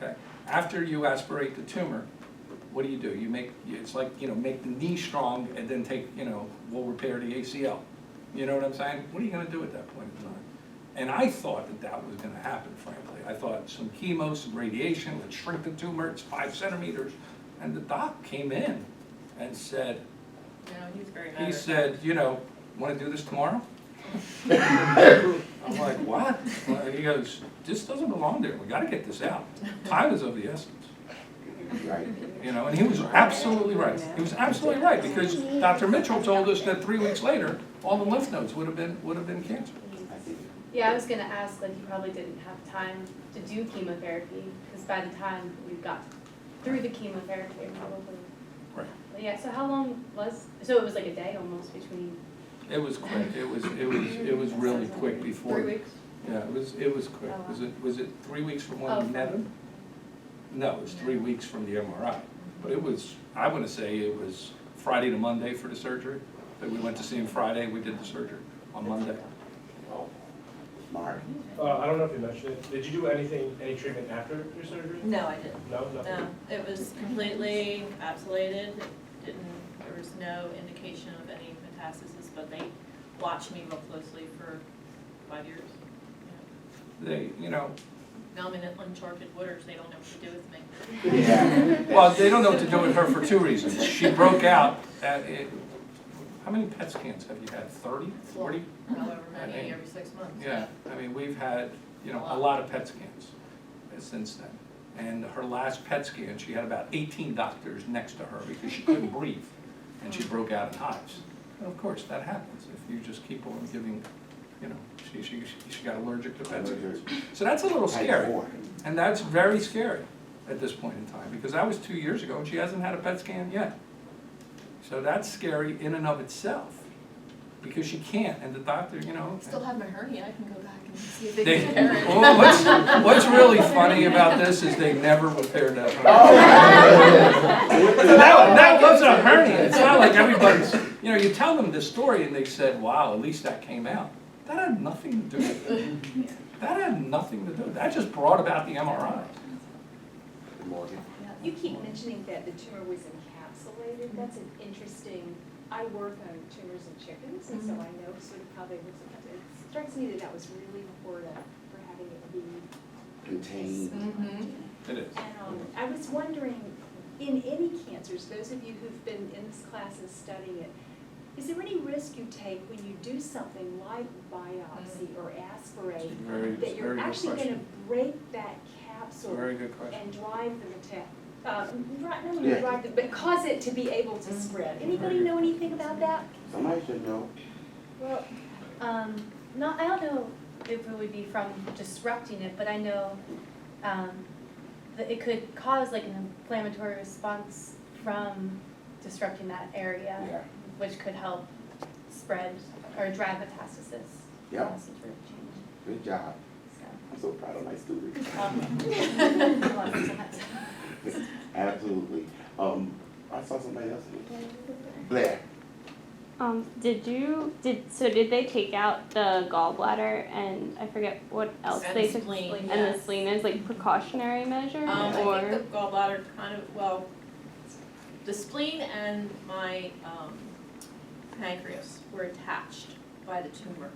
okay? After you aspirate the tumor, what do? You make, it's like, make the knee strong and then take, we'll repair the ACL. You know what I'm saying? What are you gonna do at that point in time? And I thought that was gonna happen, frankly. I thought some chemo, some radiation would shrink the tumor, it's 5 centimeters. And the doc came in and said, he's very he nice. said, wanna do this tomorrow? I'm like, what? Well, he goes, this doesn't belong there, we gotta get this out. Time is of the essence. Right. And he was absolutely right. He was absolutely right, because Dr. Mitchell told us that 3 weeks later, all the lymph nodes would have been cancer. Yeah, I was gonna ask, like, you probably didn't have time to do chemotherapy, because by the time you got through the chemotherapy, probably. Right. But yeah, so how long so it was like a day almost between? It was quick. It was really quick before. 3 weeks? Yeah, it was quick. Oh, wow. Was it 3 weeks from when Oh, we met him? No, it was 3 weeks from the MRI. But it was, I want to say it was Friday to Monday for the surgery. But we went to see him Friday, we did the surgery on Monday. Smart. I don't know if you mentioned it. Did you do any treatment after your surgery? No, I didn't. No, nothing? No, it was completely encapsulated. There was no indication of any metastasis, but they watched me real closely for 5 years. They, Now I'm in uncharted waters. They don't know what to do with me. Yeah. well, they don't know what to do with her for 2 reasons. She broke out at how many PET scans have you had? 30, 40? However many every 6 months. Yeah, I mean, we've had, a lot of PET scans since then. And her last PET scan, she had about 18 doctors next to her because she couldn't breathe. And she broke out in hives. And of course, that happens if you just keep on giving, she got allergic to PET scans. So that's a little scary. And that's very scary at this point in time, because that was 2 years ago and she hasn't had a PET scan yet. So that's scary in and of itself, because she can't, and the doctor, Still have my hernia. I can go back and see if they They, can repair it. well, what's really funny about this is they never repaired that hernia. That was a hernia. It's not like everybody's, you tell them this story and they said, wow, at least that came out. That had nothing to do with it. That had nothing to do with it. That just brought about the MRI. Morgan. You keep mentioning that the tumor was encapsulated. That's an interesting, I work on tumors in chickens, and so I know sort of how they look. It strikes me that was really important for having it be Contained. It is. And I was wondering, in any cancers, those of you who've been in this class and studying it, is there any risk you take when you do something like biopsy or aspirate, that you're actually going to break that capsule Very good question. and drive the but cause it to be able to spread? Anybody know anything about that? Somebody should know. Well, no, I don't know if it would be from disrupting it, but I know that it could cause like an inflammatory response from disrupting that area, Yeah. which could help spread or drive metastasis. Yep. Cause it to change. Good job. So, I'm so proud of my students. a lot of that. Absolutely. I saw somebody else. Blair. Did they take out the gallbladder and I forget what else And they the took, spleen, and yes. the spleen is like precautionary measure, I or think the gallbladder the spleen and my pancreas were attached by the tumor.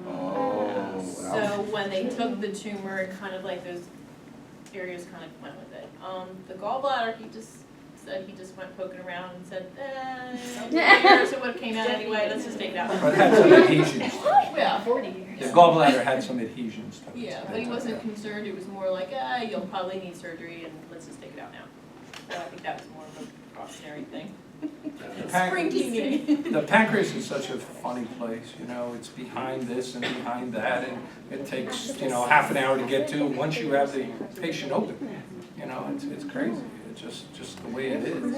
Oh. So when they took the tumor, it kind of like those areas kind of went with it. The gallbladder, he just said he just went poking around and said, years it would have came out anyway, let's just take it out. But it had some adhesions. Yeah, 40 years. The gallbladder had some adhesions to it. Yeah, but he wasn't concerned, it was more like, you'll probably need surgery and let's just take it out now. So I think that was more of a precautionary thing. Spring cleaning. The pancreas is such a funny place, it's behind this and behind that, and it takes, half an hour to get to once you have the patient open. It's crazy. It's just the way it is.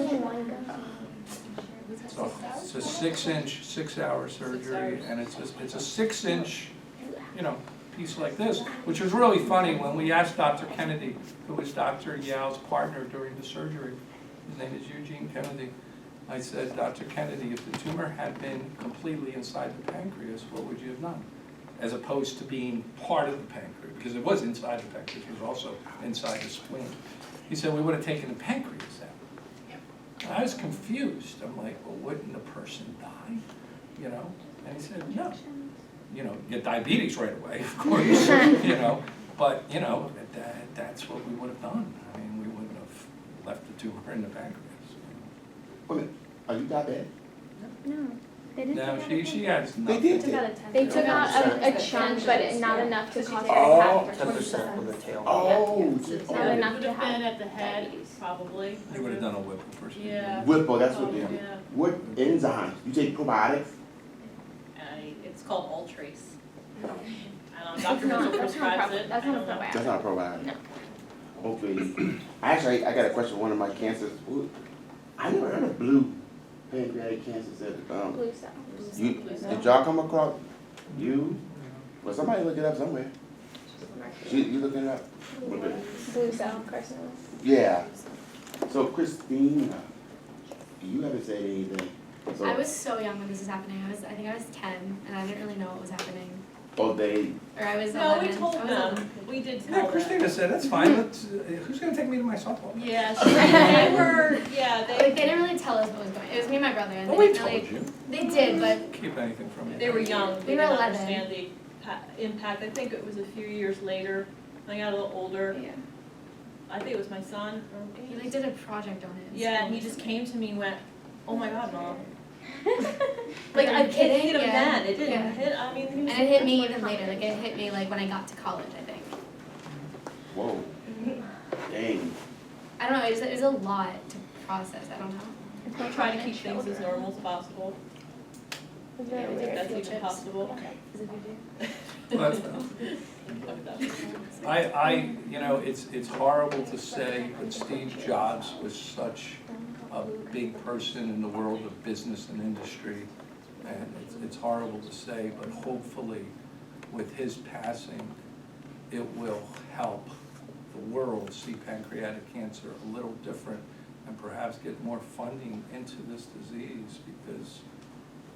So it's a 6-inch, 6-hour surgery, and it's a 6-inch, piece like this, which was really funny when we asked Dr. Kennedy, who was Dr. Yao's partner during the surgery. His name is Eugene Kennedy. I said, Dr. Kennedy, if the tumor had been completely inside the pancreas, what would you have done? as opposed to being part of the pancreas, because it was inside the pancreas, it was also inside the spleen. He said we would have taken the pancreas out. And I was confused. I'm like, well, wouldn't the person die? You know? And he said, no. You know, get diabetes right away, of course, you know. But, you know, that's what we would have done. I mean, we wouldn't have left the tumor in the pancreas. Wait a minute, are you diabetic? No, they didn't. No, take out she a has They nothing. did. Took out a 10. They took out a 10%. chunk, but not enough to So cause she a took Oh. heart. 10% of the tail. Oh, Not It enough would to have been have at the head, diabetes. probably. They would have done a Whipple procedure. Yeah. Whipple, that's what Oh, they, yeah. what enzymes? You take probiotics? It's called Ultrace. I don't know, It's Dr. not- Mitchell that's not prescribes a it. that's I not a don't know. probiotic. That's not a probiotic? No. Okay. Actually, I got a question, one of my cancers. I never heard of blue pancreatic cancer. Blue cell. Did y'all come across, well, somebody look it up somewhere. You looking it up? Blue cell carcinoma. Yeah. So Christine, you haven't said anything. So, I was so young when this was happening. I think I was 10, and I didn't really know what was happening. oh, they, Or I was No, 11. we told I was them, 11. we did Yeah, tell them. Christina said, that's fine, let's, who's gonna take me to my softball? Yeah, they were, yeah, Like, they, they didn't really tell us what was going on. It was me and my brother, and Well, they we didn't really. told you. They did, but Keep anything from you. they were young, they We were didn't 11. understand the impact. I think it was a few years later, I got a little older. yeah. I think it was my son. or- He like did a project on it. in Yeah, school and he or just something. came to me and went, oh my God, Mom. Like, I'm It kidding. hit him yeah. then, it didn't Yeah. hit, I mean, he And was. it hit me even later. Like it hit me like when I got to college, I think. whoa, dang. I don't know. It was a lot to process. I don't know. We try to keep things as normal as possible, It's yeah, very if weird. that's field even trips. possible. Is it voodoo? Well, you know, it's horrible to say, but Steve Jobs was such a big person in the world of business and industry. And it's horrible to say, but hopefully with his passing, it will help the world see pancreatic cancer a little different and perhaps get more funding into this disease because,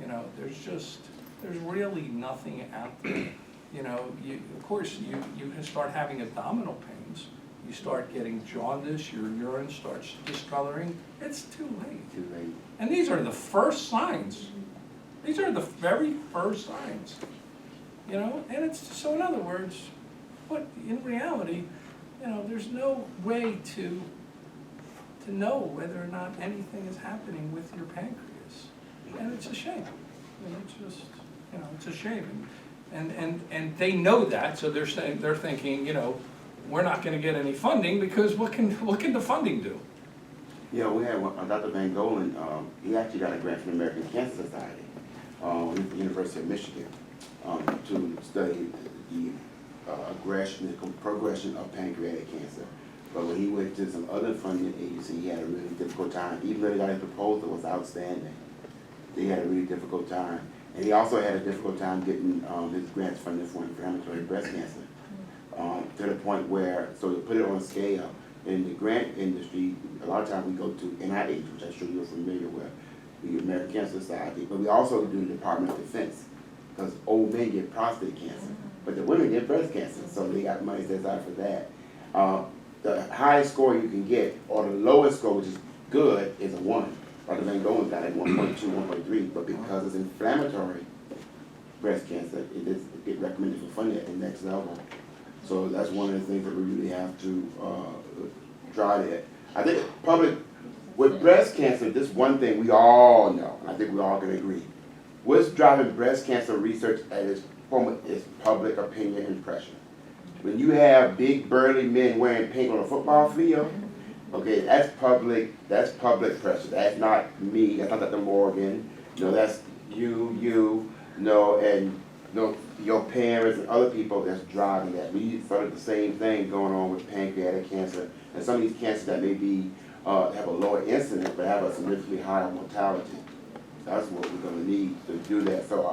you know, there's really nothing out there. You know, of course, you can start having abdominal pains. You start getting jaundice, your urine starts discoloring. It's too late. Too late. And these are the first signs. These are the very first signs. You know, and it's, so in other words, but in reality, you know, there's no way to know whether or not anything is happening with your pancreas. And it's a shame. You know, it's just, you know, it's a shame. And they know that, so they're saying, they're thinking, you know, we're not gonna get any funding because what can the funding do? Yeah, we had one, Dr. Van Golen, he actually got a grant from the American Cancer Society, at the University of Michigan, to study the progression of pancreatic cancer. But when he went to some other funding agency, he had a really difficult time. Even though he got his proposal was outstanding, he had a really difficult time. And he also had a difficult time getting his grants funded for inflammatory breast cancer. To the point where, so to put it on a scale, in the grant industry, a lot of times we go to NIH, which I'm sure you're familiar with, the American Cancer Society, but we also do the Department of Defense, because old men get prostate cancer, but the women get breast cancer, so they got money set aside for that. The highest score you can get, or the lowest score, which is good, is a 1. Dr. Van Golen's got like 1.2, 1.3, but because it's inflammatory breast cancer, it get recommended for funding at the next level. So that's one of the things that we really have to try to. I think with breast cancer, this one thing we all know, and I think we all can agree. What's driving breast cancer research at its moment is public opinion and pressure. When you have big burly men wearing pink on a football field, okay, that's public pressure. That's not me, that's not Dr. Morgan, that's you know, and your parents and other people that's driving that. We started the same thing going on with pancreatic cancer and some of these cancers that may be have a lower incidence but have a significantly higher mortality. That's what we're going to need to do that. So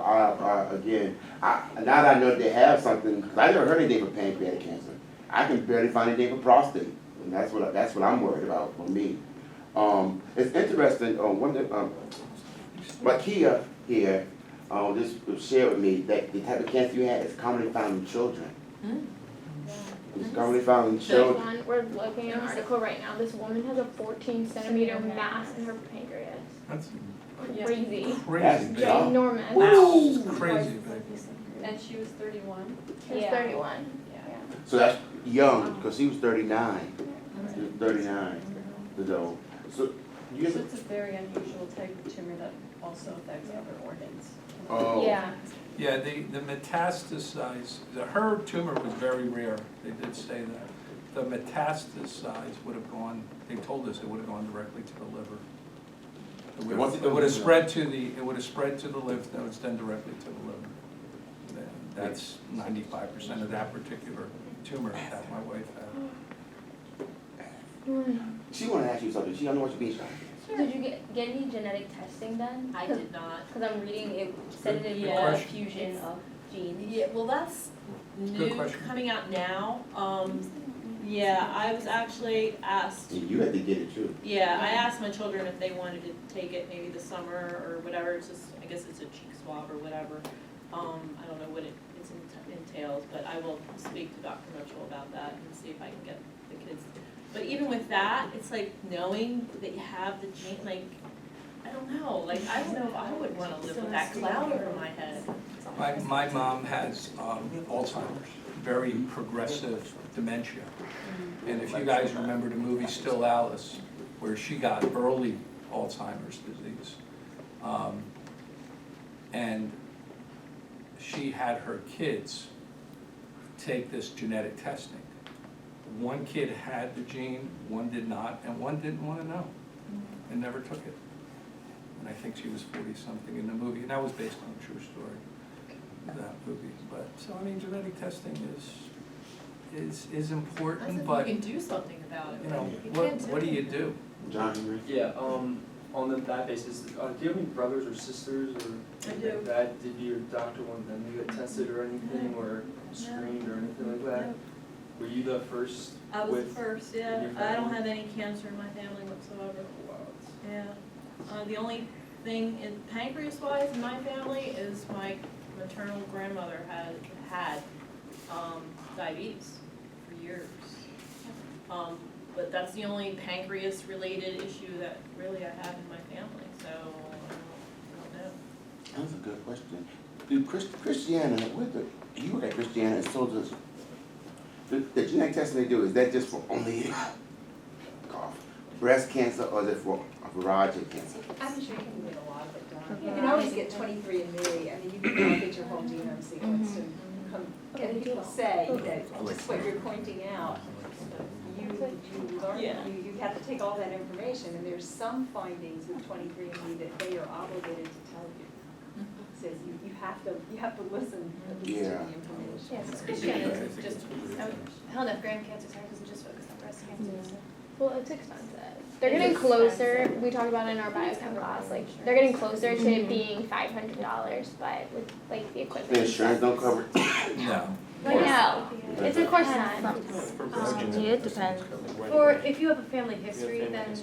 again, now that I know that they have something, because I never heard anything for pancreatic cancer. I can barely find anything for prostate, and that's what I'm worried about for me. It's interesting. Makia here just share with me that the type of cancer you had is commonly found in children. It's commonly found in This children. one, we're looking at an article right now, this woman has a 14 centimeter mass in her pancreas. That's Crazy. crazy big. Ginormous. That's crazy big. And she was 31. She was Yeah. 31. So that's young, because he was 39. He was 39, so, you So guys, it's a very unusual type of tumor that also affects other organs. oh. Yeah. Yeah, the metastasize, her tumor was very rare, they did say that. The metastasize would have gone, they told us it would have gone directly to the liver. It would have spread to the lymph nodes, then directly to the liver. That's 95% of that particular tumor that my wife had. She wanna ask you something, she don't know what you're being shy. Did you get any genetic testing done? I did not. Because I'm reading, it said it Yeah. involved fusion of genes. Yeah, well, that's Good new, question. coming out now. Yeah, I was actually asked, And you had to get it too. yeah, I asked my children if they wanted to take it maybe this summer or whatever. It's just, I guess it's a cheek swab or whatever. I don't know what it entails, but I will speak to Dr. Mitchell about that and see if I can get the kids. But even with that, it's like knowing that you have the gene, like, I don't know, like, I don't know if I would wanna live with that cloud over my head. My mom has Alzheimer's, very progressive dementia. And if you guys remember the movie Still Alice, where she got early Alzheimer's disease. And she had her kids take this genetic testing. One kid had the gene, one did not, and one didn't want to know and never took it. And I think she was 40-something in the movie, and that was based on a true story, that movie. But, so I mean, genetic testing is I important, said, but, you can do something about it. you know, You what can't do you do? John Henry? Yeah, on that basis, do you have any brothers or sisters or I anything do. like that? Did your doctor want them to get tested or anything, or screened or anything like that? Were you the first I was the with? first, in yeah. your I don't family? have any cancer in my family whatsoever. Yeah. The only thing in pancreas-wise in my family is my maternal grandmother had diabetes for years. But that's the only pancreas-related issue that really I have in my family, so I don't know. That's a good question. Dude, Christiana, you were at Christiana and so does, the genetic testing they do, is that just for only cough, breast cancer, or is it for a variety of cancer? I'm sure you can get a lot of it done. You can always get 23andMe, I mean, you can get your whole genome sequenced and come, and people say that just what you're pointing out, you learn, Yeah. you have to take all that information, and there's some findings with 23andMe that they are obligated to tell you. Says you have to listen at least to the Yeah. information. Yes, Christiana is just, hell no, grand cancer center doesn't just focus on breast cancer. so. Well, it's expensive. They're getting closer, we talked about it in our biochem class, like, they're getting closer to it being $500, but with, like, the equipment. The insurance don't cover it? No. No, it's a course It depends. Or if you have a family history, then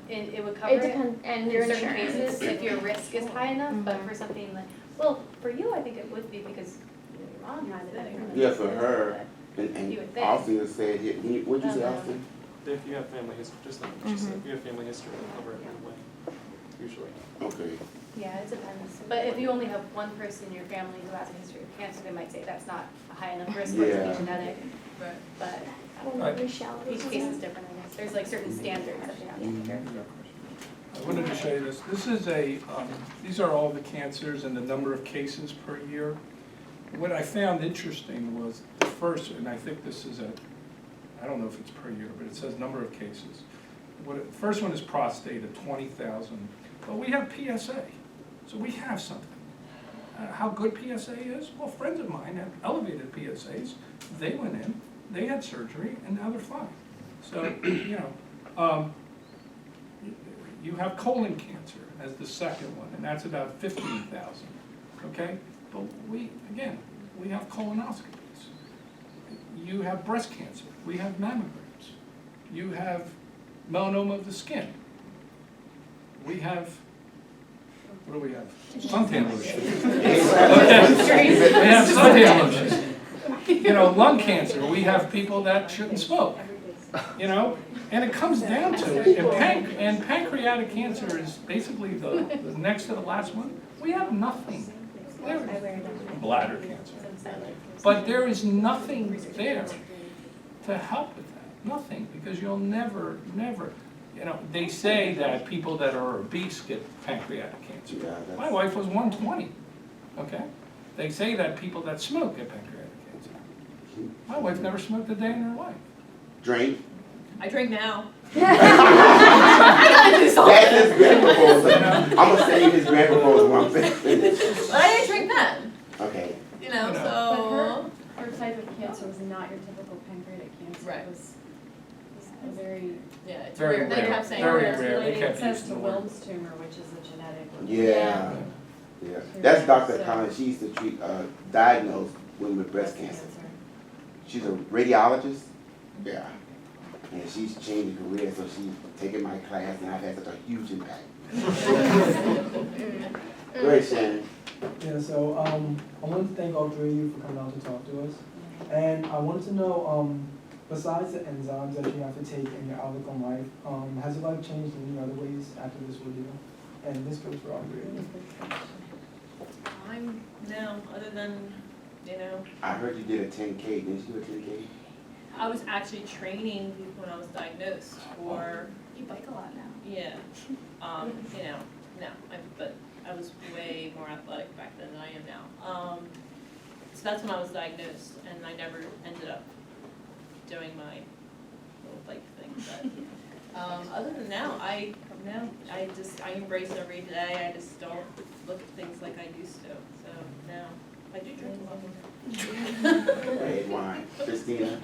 it would cover It it. depends, and In your certain insurance. cases, if your risk is high enough, but for something like, well, for you, I think it would be because your mom had it. Yeah, for her, You and would think. Austin said here, what'd you say, Austin? If you have family history, just like she said, if you have family history, it'll cover it anyway, usually. Okay. Yeah, it depends. But if you only have one person in your family who has a history of cancer, they might say that's not a high enough risk for it to Yeah. be genetic. Right. But Right. each case is different, I guess. There's like certain standards that they have to meet. I wanted to show you this. This is these are all the cancers and the number of cases per year. What I found interesting was the first, and I think this is I don't know if it's per year, but it says number of cases. The first one is prostate at 20,000. But we have PSA, so we have something. How good PSA is? Well, friends of mine have elevated PSAs. They went in, they had surgery, and now they're fine. So, you have colon cancer as the second one, and that's about 15,000, okay? But we have colonoscopies. You have breast cancer, we have mammograms. You have melanoma of the skin. We have What do we have? Suntan lotion. Okay. We have suntan lotion. You know, lung cancer, we have people that shouldn't smoke, you know? And it comes down to it, and pancreatic cancer is basically the next to the last one. We have nothing. Bladder cancer. But there is nothing there to help with that, nothing, because you'll never, you know, they say that people that are obese get pancreatic cancer. Yeah, that's- My wife was 120, okay? They say that people that smoke get pancreatic cancer. My wife never smoked a day in her life. Drink. I drink now. That's his grant proposal. I'm gonna save his grant proposal when I'm finished. But I didn't drink then, Okay. you know, You know. so. Her type of cancer was not your typical pancreatic cancer. Right. It was a very, Yeah, it's Very weird. They rare. kept saying Very it was rare. They related. kept it says using to the word. Wilms tumor, which is a genetic. Yeah. Yeah. That's Dr. Collins. She used to treat, diagnose women with breast cancer. She's a radiologist. Yeah. And she's changed her career, so she's taken my class, and I've had such a huge impact. Go ahead, Shannon. Yeah, so I wanted to thank all three of you for coming out to talk to us. And I wanted to know, besides the enzymes that you have to take in your outlook on life, has your life changed in any other ways after this ordeal? And this goes for all three of you. I'm now, other than, you know, I heard you did a 10K. Didn't you do a 10K? I was actually training when I was diagnosed for, You bike a lot now. yeah, you know, no, but I was way more athletic back then than I am now. So that's when I was diagnosed, and I never ended up doing my little bike thing, but, other than now, I embrace every day, I just don't look at things like I used to, so now, I do drink a lot more. Red wine. Christina?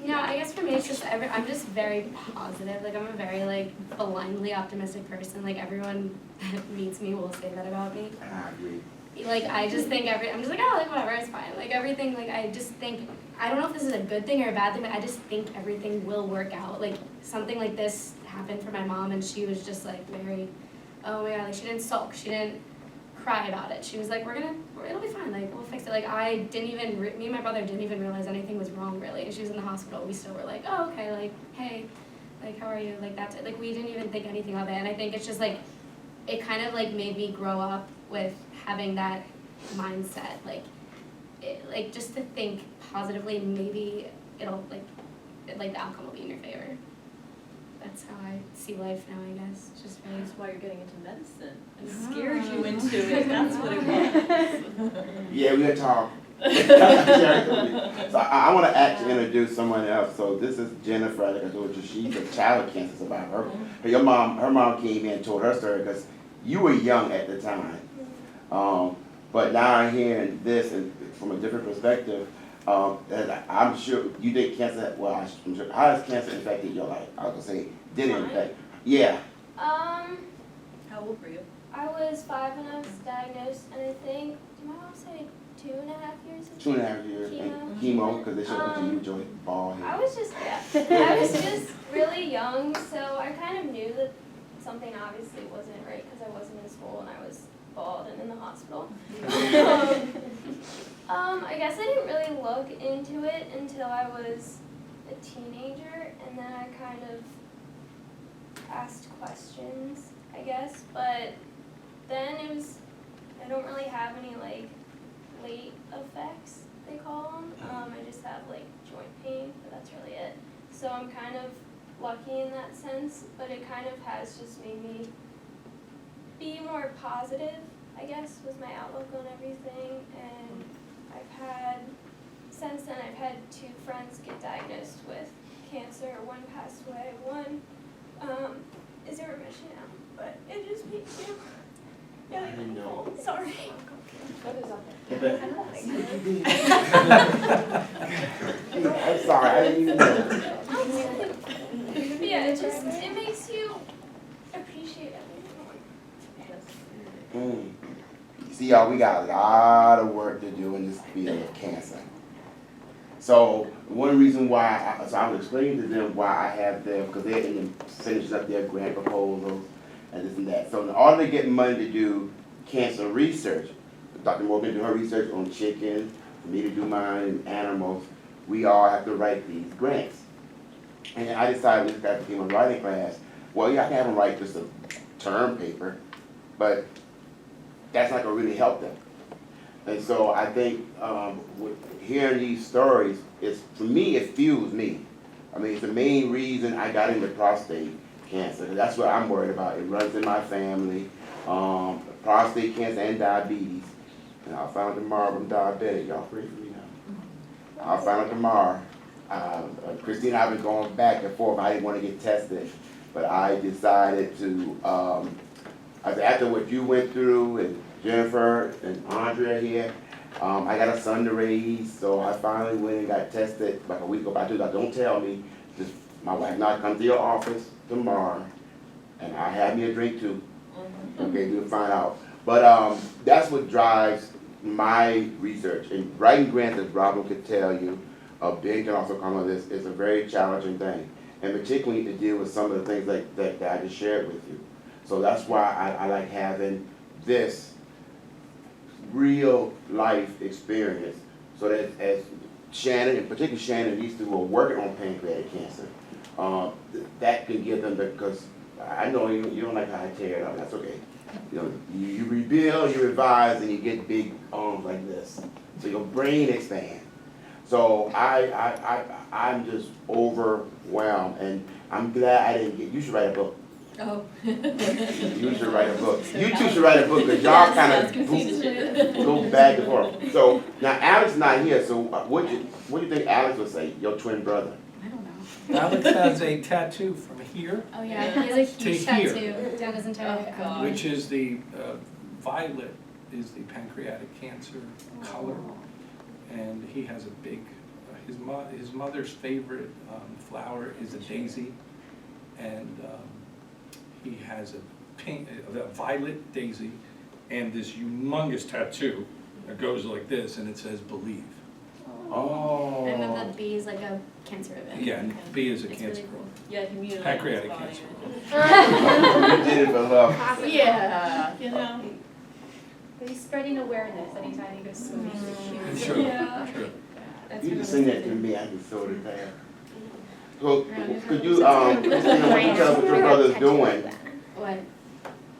No, I guess for me, it's just, I'm just very positive, like, I'm a very, like, blindly optimistic person, like, everyone that meets me will say that about me. I agree. Like, I just think I'm just like, oh, like, whatever, it's fine, like, everything, like, I just think, I don't know if this is a good thing or a bad thing, but I just think everything will work out, like, something like this happened for my mom, and she was just, like, very, oh my god, like, she didn't sulk, she didn't cry about it, she was like, it'll be fine, like, we'll fix it, like, I didn't even, me and my brother didn't even realize anything was wrong, really, and she was in the hospital, we still were like, oh, okay, like, hey, like, how are you, like, that's it, like, we didn't even think anything of it, and I think it's just, like, it kind of, like, made me grow up with having that mindset, like, just to think positively, maybe it'll, like, the outcome will be in your favor. That's how I see life now, I guess. It's just really. That's why you're getting into medicine. It scared you into it, that's what it was. Yeah, we're gonna talk. So I want to actually introduce someone else. So this is Jennifer, like I told you, she's a child cancer survivor. Her mom came in and told her story because you were young at the time. But now I'm hearing this and from a different perspective. And I'm sure you did cancer. Well, I'm sure. How has cancer affected your life? I was gonna say, did it affect? Yeah. How old were you? I was 5 when I was diagnosed, and I think, did my mom say 2.5 years? 2.5 years. And chemo, because they showed up to you, Joy, bald head. I was just really young, so I kind of knew that something obviously wasn't right because I wasn't in school and I was bald and in the hospital. I guess I didn't really look into it until I was a teenager, and then I kind of asked questions, I guess, but then I don't really have any, like, late effects, they call them. I just have, like, joint pain, but that's really it. So I'm kind of lucky in that sense, but it kind of has just made me be more positive, I guess, with my outlook on everything. And since then I've had 2 friends get diagnosed with cancer. One passed away, one is in remission now, but it just makes you really thankful. Sorry. I'm sorry, I didn't even know. Yeah, it makes you appreciate everything. See, y'all, we got a lot of work to do in this field of cancer. So one reason why, I was explaining to them why I have them, because they're finishing up their grant proposals. and this and that. So in order to get money to do cancer research, Dr. Morgan do her research on chicken, for me to do mine in animals, we all have to write these grants. And I decided this guy became a writing class. Well, yeah, I can have them write just a term paper, but that's not gonna really help them. And so I think hearing these stories, for me, it fuels me. I mean, it's the main reason I got into prostate cancer. That's what I'm worried about. It runs in my family, prostate cancer and diabetes. And I'll find out tomorrow I'm diabetic. Y'all pray for me now. I'll find out tomorrow. Christine and I have been going back and forth. I didn't want to get tested, but I decided to, after what you went through and Jennifer and Andrea here, I got a son to raise, so I finally went and got tested like a week ago. I told her, don't tell me, just my wife and I come to your office tomorrow, and I have me a drink too. Okay, you'll find out. But that's what drives my research. And writing grants, as Robin could tell you, Ben can also come on this, it's a very challenging thing. And particularly to deal with some of the things that I just shared with you. So that's why I like having this real life experience, so that as Shannon, and particularly Shannon, these two who are working on pancreatic cancer, that can give them because I know you don't like how I tear it up, that's okay. You know, you rebuild, you revise, and you get big arms like this. So your brain expands. So I'm just overwhelmed, and I'm glad I didn't get, you should write a book. Oh. You should write a book. You two should write a book, because y'all kind of go back and forth. So, now Alex not here, so what do you think Alex would say, your twin brother? I don't know. Alex has a tattoo from here, Oh yeah, he has a huge To here. tattoo down his entire Oh, God. which is the violet is the pancreatic cancer color. And he has a big, his mother's favorite flower is a daisy. And he has a violet daisy and this humongous tattoo that goes like this, and it says believe. Oh. And then the B is like a cancer event. Yeah, and B is a It's cancer. really cool. Yeah, he mutilated Pancreatic his body. cancer. You did it for love. Yeah, you know. But he's spreading awareness anytime he goes swimming. Sure, Yeah. sure. That's You really can sing that to exciting. me, I can sew it there. So, could you, Christina, why don't you tell us what your brother's doing? What?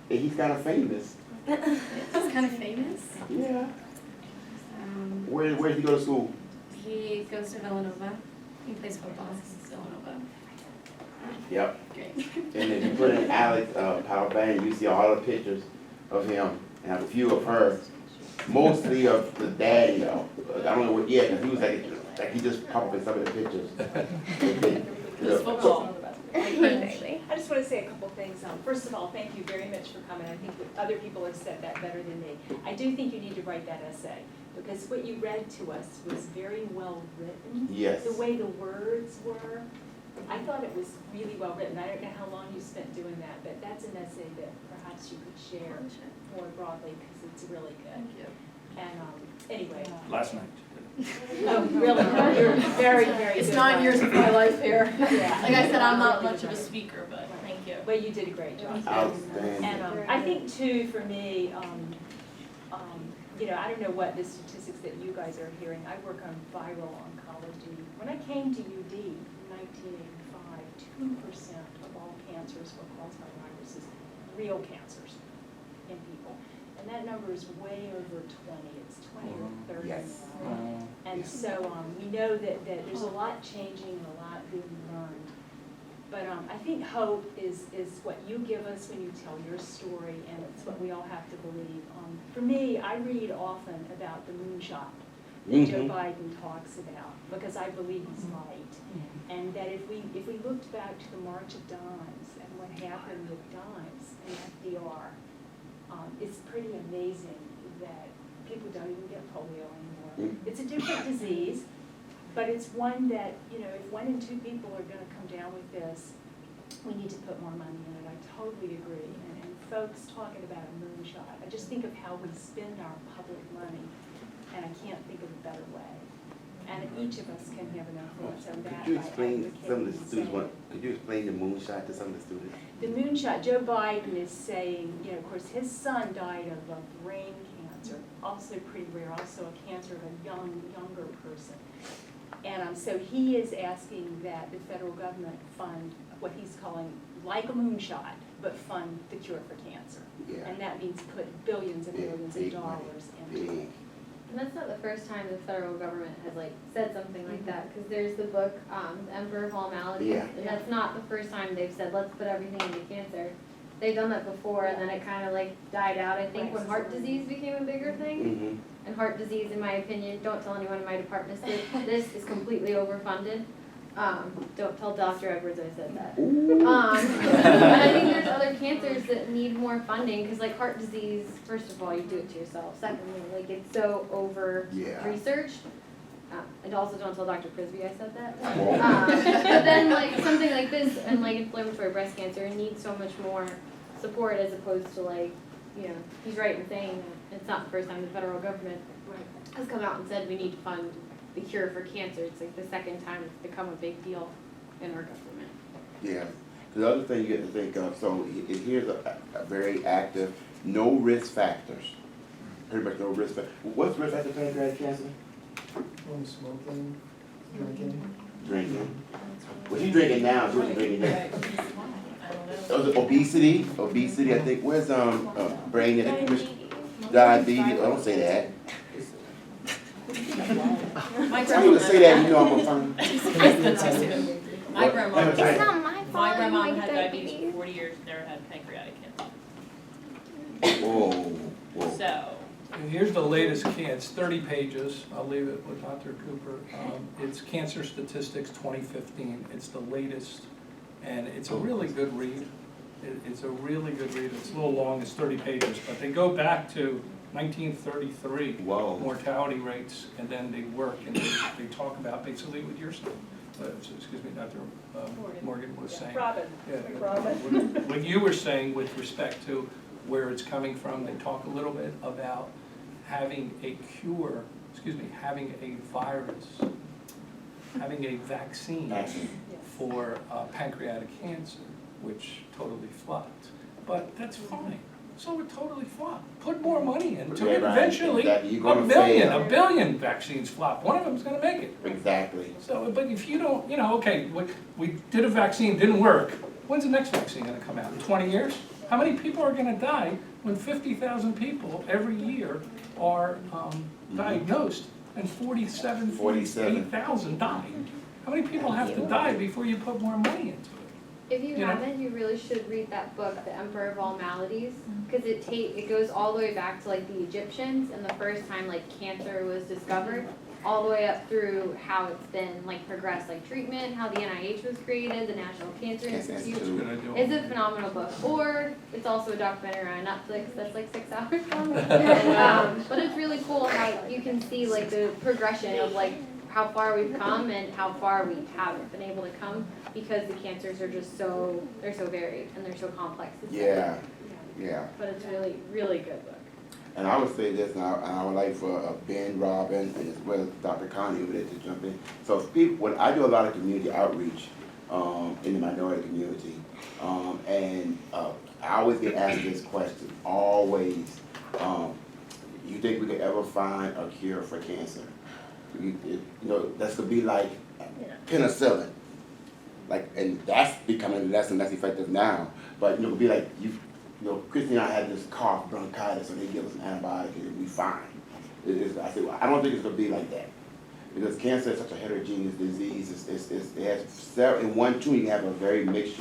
He's kind of famous. He's kind of famous. Yeah. Um, Where did he go to school? he goes to Villanova. He plays football. Villanova. Yep. Great. And if you put in Alex Padovani, you see all the pictures of him and a few of her, mostly of the daddy though. I don't know what, yeah, because he was like he just popped up in some of the pictures. This football. I just want to say a couple things. First of all, thank you very much for coming. I think that other people have said that better than me. I do think you need to write that essay, because what you read to us was very well written. Yes. The way the words were, I thought it was really well written. I don't know how long you spent doing that, but that's an essay that perhaps you could share more broadly, because it's really good. Thank you. And anyway. Last night. Oh, really? No, you're very, very It's good. 9 years of my life here. Yeah. Like I said, I'm not much of a speaker, but thank you. Well, you did a great job. Outstanding. And I think too, for me, you know, I don't know what the statistics that you guys are hearing. I work on viral oncology. When I came to UD in 1985, 2% of all cancers were caused by viruses, real cancers in people. And that number is way over 20. It's 20 or 30 Yes. now. And so we know that there's a lot changing and a lot being learned. But I think hope is what you give us when you tell your story, and it's what we all have to believe. For me, I read often about the moonshot that Joe Biden talks about, because I believe he's right. And that if we looked back to the March of Dimes and what happened with Dimes and FDR, it's pretty amazing that people don't even get polio anymore. It's a different disease, but it's one that, you know, if 1 in 2 people are going to come down with this, we need to put more money in it. I totally agree. And folks talking about a moonshot, I just think of how we spend our public money, and I can't think of a better way. And each of us can have an influence on that Could you by explain, some of advocating the and students, saying. could you explain the moonshot to some of the students? The moonshot, Joe Biden is saying, you know, of course, his son died of a brain cancer, also pretty rare, also a cancer of a younger person. And so he is asking that the federal government fund what he's calling like a moonshot, but fund the cure for cancer. Yeah. And that means put billions and Big, billions big of money. dollars into Big. it. And that's not the first time the federal government has like said something like that, because there's the book, The Emperor of All Maladies, Yeah. and that's not the first time they've said, let's put everything into cancer. They've done that before, and then it kind of like died out, I think, when heart disease became a bigger thing. Mm-hmm. And heart disease, in my opinion, don't tell anyone in my department, this is completely overfunded. Don't tell Dr. Edwards I said that. And I think there's other cancers that need more funding, because like heart disease, first of all, you do it to yourself. Secondly, like it's so over Yeah. researched. And also don't tell Dr. Prisby I said that. Whoa. But then like something like this and like inflammatory breast cancer needs so much more support as opposed to like, you know, he's right in saying that it's not the first time the federal government has come out and said we need to fund the cure for cancer. It's like the second time it's become a big deal in our government. Yeah. The other thing you get to think of, so here's a very active, no risk factors. Pretty much no risk factors. What's risk factor for pancreatic cancer? Smoking, drinking. Drinking. What you drinking now is what you're drinking now. I don't know. Oh, the obesity, I think, where's, brain and diabetes, oh, don't say that. My I'm gonna say that, you know I'm gonna find. My grandma, It's not my fault. my grandma like had diabetes diabetes. for 40 years, never had pancreatic cancer. Whoa, whoa. So, And here's the latest it's 30 pages, I'll leave it with Dr. Cooper. It's Cancer Statistics 2015, it's the latest, and it's a really good read. It's a really good read, it's a little long, it's 30 pages, but they go back to 1933 Whoa. mortality rates, and then they work, and they talk about basically what you're saying. Excuse me, Dr. Morgan was saying. Robin, Yeah, Robin. what you were saying with respect to where it's coming from, they talk a little bit about having a cure, having a virus, having a vaccine for pancreatic cancer, which totally flopped. But that's fine. So it totally flopped. Put more money into Yeah, it. right. Eventually, Exactly. You're a gonna billion, fail. a billion vaccines flop. One of them's gonna make it. Exactly. So, but if you don't, okay, we did a vaccine, didn't work. When's the next vaccine gonna come out? In 20 years? How many people are gonna die when 50,000 people every year are diagnosed and 48,000 die? How many people have to die before you put more money into it? If you You know? haven't, you really should read that book, The Emperor of All Maladies, because it goes all the way back to like the Egyptians and the first time like cancer was discovered, all the way up through how it's been like progressed, like treatment, how the NIH was created, the National Cancer Institute. It's a phenomenal book. Or it's also a documentary on Netflix that's like 6 hours long. But it's really cool how you can see like the progression of like how far we've come and how far we haven't been able to come because the cancers are just they're so varied and they're so complex to study. Yeah. But it's really, really good book. And I would say this, and I would like for Ben, Robin, and as well as Dr. Connie over there to jump in. So when I do a lot of community outreach in the minority community, and I always get asked this question, always, you think we could ever find a cure for cancer? That's gonna be like penicillin. And that's becoming less and less effective now. But it'll be like Christy and I had this cough, bronchitis, so they give us an antibiotic and we fine. I said, well, I don't think it's gonna be like that. Because cancer is such a heterogeneous disease. It has several, in one tumor you can have a very mixed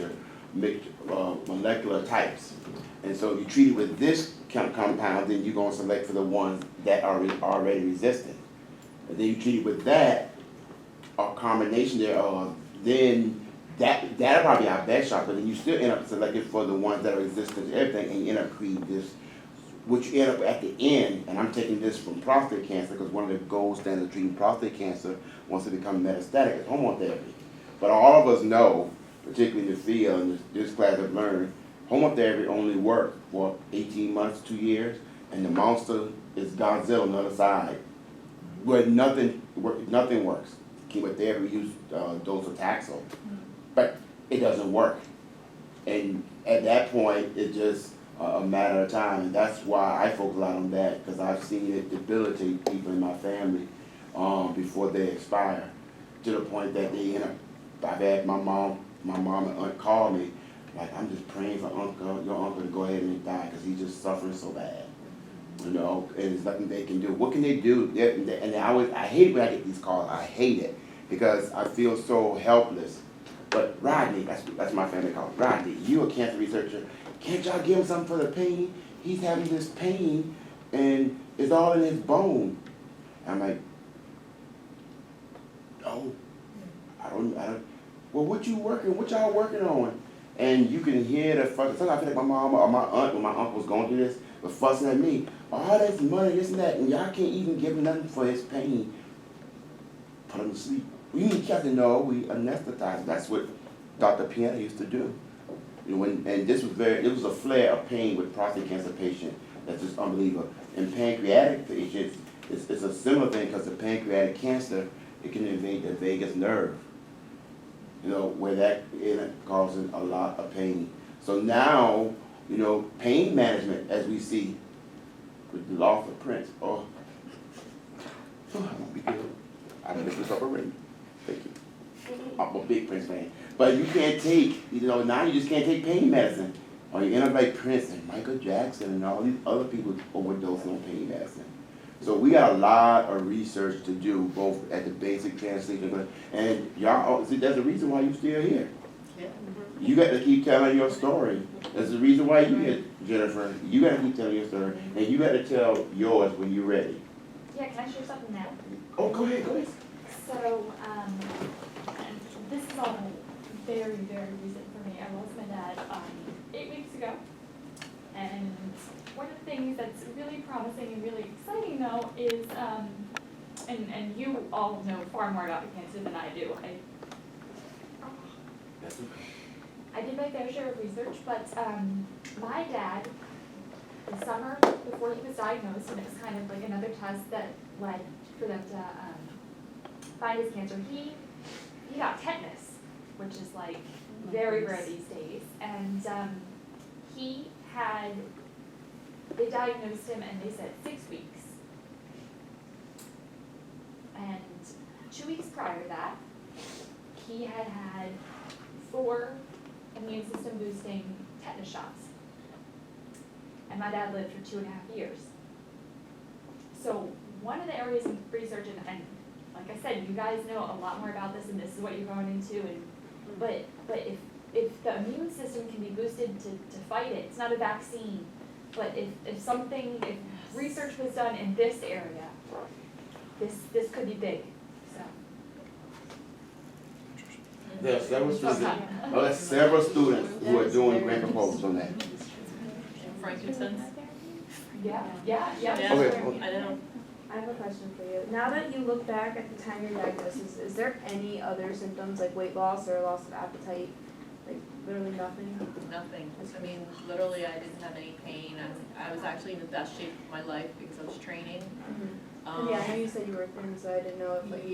molecular types. And so if you treat it with this compound, then you're gonna select for the ones that are already resistant. And then you treat it with that, a combination thereof, then that'll probably be our best shot, but then you still end up selecting for the ones that are resistant to everything, and you end up creating this, which you end up at the end, and I'm taking this from prostate cancer, because one of the gold standards of treating prostate cancer, once it becomes metastatic, is hormone therapy. But all of us know, particularly in the field, and this class have learned, hormone therapy only works for 18 months, 2 years, and the monster is Godzilla on the other side. where nothing works. Chemotherapy, use docetaxel, but it doesn't work. And at that point, it's just a matter of time, and that's why I focus a lot on that, because I've seen it debilitate people in my family before they expire, to the point that they end up. I've had my mom and aunt call me, like, I'm just praying for your uncle to go ahead and die, because he's just suffering so bad. You know, and there's nothing they can do. What can they do? And I hate when I get these calls. I hate it, because I feel so helpless. But Rodney, that's my family call. Rodney, you a cancer researcher. Can't y'all give him something for the pain? He's having this pain, and it's all in his bone. I'm like, no, I don't. Well, what y'all working on? And you can hear the fuss. Sometimes I feel like my mom or my aunt, when my uncle was going through this, was fussing at me. All this money, this and that, and y'all can't even give him nothing for his pain. Put him to sleep. We have to know we anesthetize. That's what Dr. Piana used to do. You know, and this was it was a flare of pain with prostate cancer patient. That's just unbelievable. In pancreatic patients, it's a similar thing, because the pancreatic cancer, it can invade the vagus nerve. You know, where that is causing a lot of pain. So now, you know, pain management, as we see with the loss of Prince. Oh, I'm gonna be good. I done lift this up already. Thank you. I'm a big Prince fan. But you can't take, you know, now you just can't take pain medicine. Or you end up like Prince and Michael Jackson and all these other people overdosing on pain medicine. So we got a lot of research to do, both at the basic translation, and y'all, see, there's a reason why you're still here. Yeah. You got to keep telling your story. There's a reason why you get, Jennifer, you got to keep telling your story, and you got to tell yours when you're ready. Yeah, can I share something now? Oh, go ahead. So, this is all very, very recent for me. I lost my dad 8 weeks ago. And one of the things that's really promising and really exciting though is, and you all know far more about the cancer than I do. I did my fair share of research, but my dad, the summer before he was diagnosed, and it was kind of like another test that led for them to find his cancer, he got tetanus, which is like very rare these days. And they diagnosed him and they said 6 weeks. And 2 weeks prior to that, he had 4 immune system boosting tetanus shots. And my dad lived for 2.5 years. So one of the areas of research, and like I said, you guys know a lot more about this, and this is what you're going into, but if the immune system can be boosted to fight it, it's not a vaccine, but if research was done in this area, this could be big, so. There are several students who are doing grant proposals on that. Frankincense? Yeah. Okay. I know. I have a question for you. Now that you look back at the time of your diagnosis, is there any other symptoms like weight loss or loss of appetite? Like literally nothing? Nothing. I mean, literally, I didn't have any pain. I was actually in the best shape of my life because I was training. Yeah, I know you said you were thin, so I didn't know if like